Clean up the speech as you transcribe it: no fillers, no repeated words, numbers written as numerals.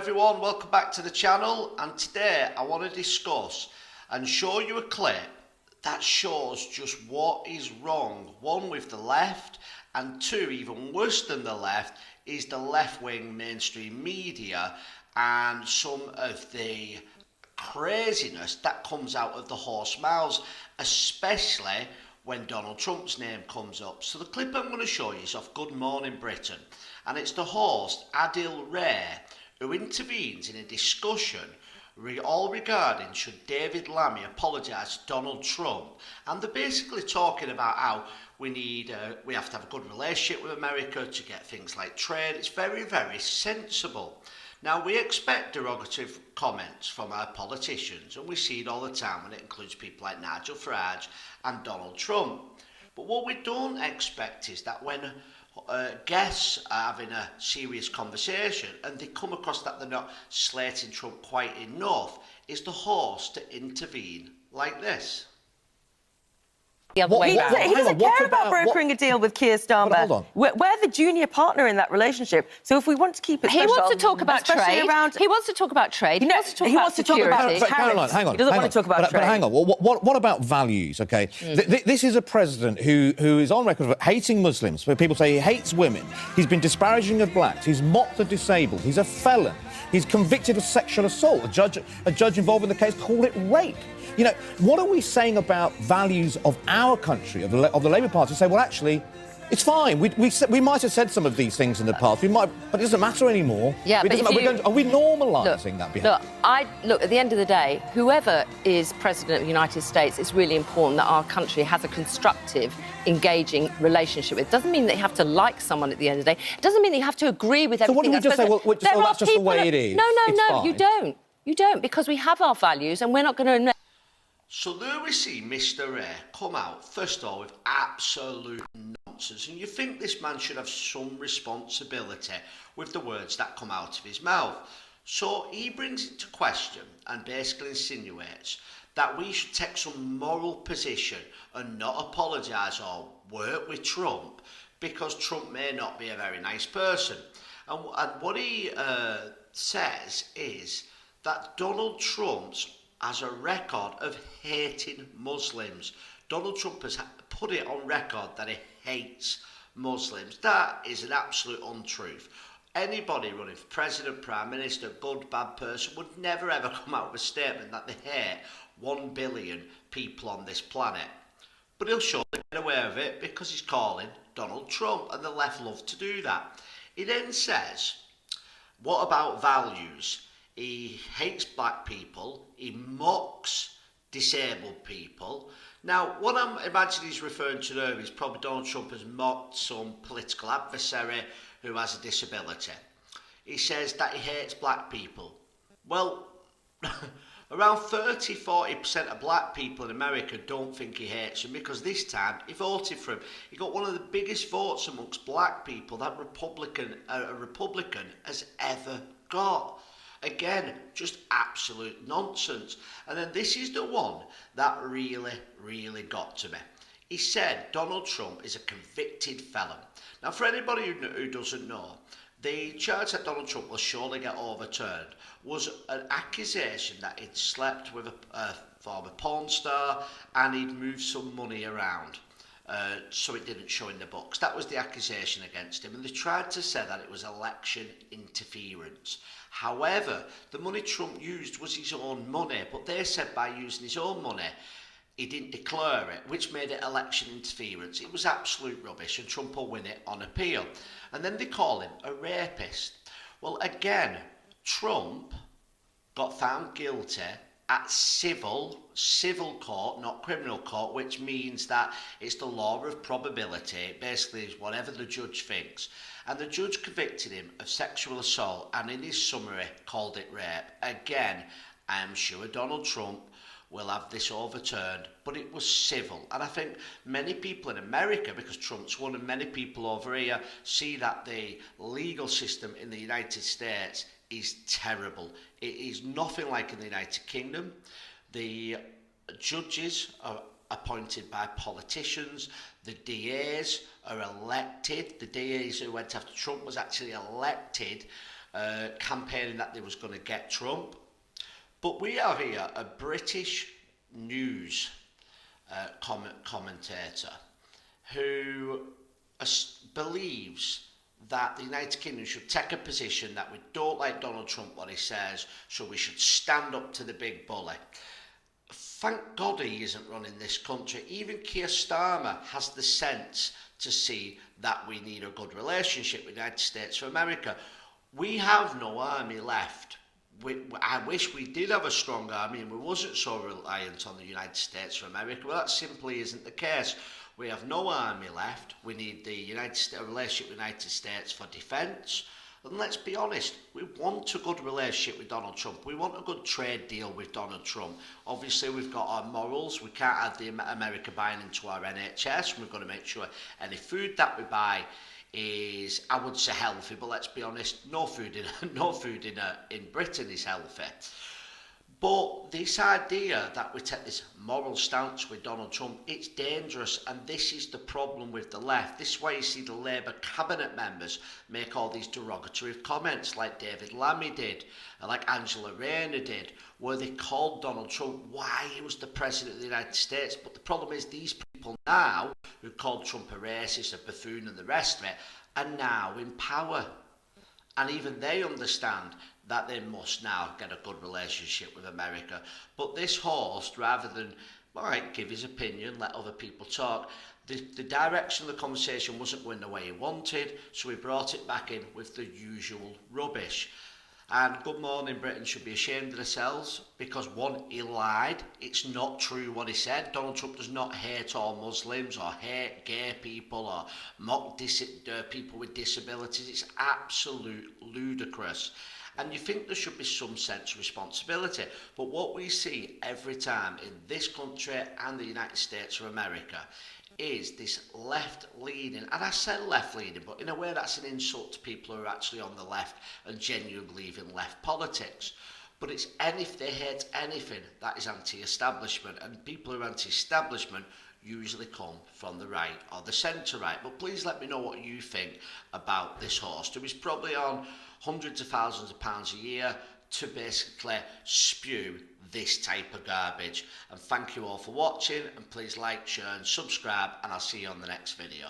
everyone, welcome back to the channel, and today I want to discuss and show you a clip that shows just what is wrong, one with the left, and two, even worse than the left, is the left-wing mainstream media and some of the craziness that comes out of the horse mouths, especially when Donald Trump's name comes up. So the clip I'm going to show you is off Good Morning Britain, and it's the host Adil Ray who intervenes in a discussion all regarding should David Lammy apologise to Donald Trump, and they're basically talking about how we have to have a good relationship with America to get things like trade. It's very, very sensible. Now, we expect derogatory comments from our politicians, and we see it all the time when it includes people like Nigel Farage and Donald Trump. But what we don't expect is that when guests are having a serious conversation and they come across that they're not slating Trump quite enough, is the host to intervene like this. He doesn't care about brokering a deal with Keir Starmer. Hold on. We're the junior partner in that relationship. So if we want to keep it special... He wants to talk about trade. He wants to talk about trade. He wants to talk about security. Hang on. He doesn't want to talk about trade. But hang on. What about values, OK? This is a president who is on record for hating Muslims, where people say he hates women. He's been disparaging of blacks. He's mocked the disabled. He's a felon. He's convicted of sexual assault. A judge involved in the case called it rape. You know, what are we saying about values of our country, of the Labour Party? Say, well, actually, it's fine. We might have said some of these things in the past. We might, but it doesn't matter anymore. Yeah, but are we normalising that behaviour? Look, at the end of the day, whoever is president of the United States, it's really important that our country has a constructive, engaging relationship with. It doesn't mean that you have to like someone at the end of the day. It doesn't mean that you have to agree with everything. So what do we just say? Well, that's just the way it is. No, you don't. You don't, because we have our values and we're not going to... So there we see Mr. Ray come out, first of all, with absolute nonsense. And you think this man should have some responsibility with the words that come out of his mouth. So he brings it to question and basically insinuates that we should take some moral position and not apologise or work with Trump because Trump may not be a very nice person. And what he says is that Donald Trump's has a record of hating Muslims. Donald Trump has put it on record that he hates Muslims. That is an absolute untruth. Anybody running for president, prime minister, good, bad person would never ever come out with a statement that they hate 1 billion people on this planet. But he'll surely get away with it because he's calling Donald Trump, and the left love to do that. He then says, what about values? He hates black people, he mocks disabled people. Now, what I'm imagining he's referring to there is probably Donald Trump has mocked some political adversary who has a disability. He says that he hates black people. Well, around 30-40% of black people in America don't think he hates them because this time he voted for him. He got one of the biggest votes amongst black people that a Republican has ever got. Again, just absolute nonsense. And then this is the one that really, really got to me. He said Donald Trump is a convicted felon. Now, for anybody who doesn't know, the charge that Donald Trump will surely get overturned was an accusation that he'd slept with a former porn star and he'd moved some money around. So it didn't show in the books. That was the accusation against him, and they tried to say that it was election interference. However, the money Trump used was his own money, but they said by using his own money, he didn't declare it, which made it election interference. It was absolute rubbish, and Trump will win it on appeal. And then they call him a rapist. Well, again, Trump got found guilty at civil court, not criminal court, which means that it's the law of probability. Basically, it's whatever the judge thinks. And the judge convicted him of sexual assault and in his summary called it rape. Again, I am sure Donald Trump will have this overturned, but it was civil. And I think many people in America, because Trump's won, and many people over here see that the legal system in the United States is terrible. It is nothing like in the United Kingdom. The judges are appointed by politicians. The DAs are elected. The DAs who went after Trump was actually elected campaigning that they was going to get Trump. But we have here a British news commentator who believes that the United Kingdom should take a position that we don't like Donald Trump what he says, so we should stand up to the big bully. Thank God he isn't running this country. Even Keir Starmer has the sense to see that we need a good relationship with the United States of America. We have no army left. I wish we did have a strong army and we wasn't so reliant on the United States of America, but that simply isn't the case. We have no army left. We need the relationship with the United States for defence. And let's be honest, we want a good relationship with Donald Trump. We want a good trade deal with Donald Trump. Obviously, we've got our morals. We can't have the America buying into our NHS. We've got to make sure any food that we buy is, I would say, healthy, but let's be honest, no food in Britain is healthy. But this idea that we take this moral stance with Donald Trump, it's dangerous, and this is the problem with the left. This is why you see the Labour cabinet members make all these derogatory comments like David Lammy did, like Angela Rayner did, where they called Donald Trump why he was the president of the United States. But the problem is these people now, who called Trump a racist, a buffoon and the rest of it, are now in power. And even they understand that they must now get a good relationship with America. But this host, rather than, all right, give his opinion, let other people talk, the direction of the conversation wasn't going the way he wanted, so he brought it back in with the usual rubbish. And Good Morning Britain should be ashamed of themselves because, one, he lied. It's not true what he said. Donald Trump does not hate all Muslims or hate gay people or mock people with disabilities. It's absolute ludicrous. And you think there should be some sense of responsibility. But what we see every time in this country and the United States of America is this left-leaning, and I say left-leaning, but in a way that's an insult to people who are actually on the left and genuinely believe in left politics. But it's if they hate anything that is anti-establishment, and people who are anti-establishment usually come from the right or the centre-right. But please let me know what you think about this host, who is probably on hundreds of thousands of pounds a year to basically spew this type of garbage. And thank you all for watching, and please like, share and subscribe, and I'll see you on the next video.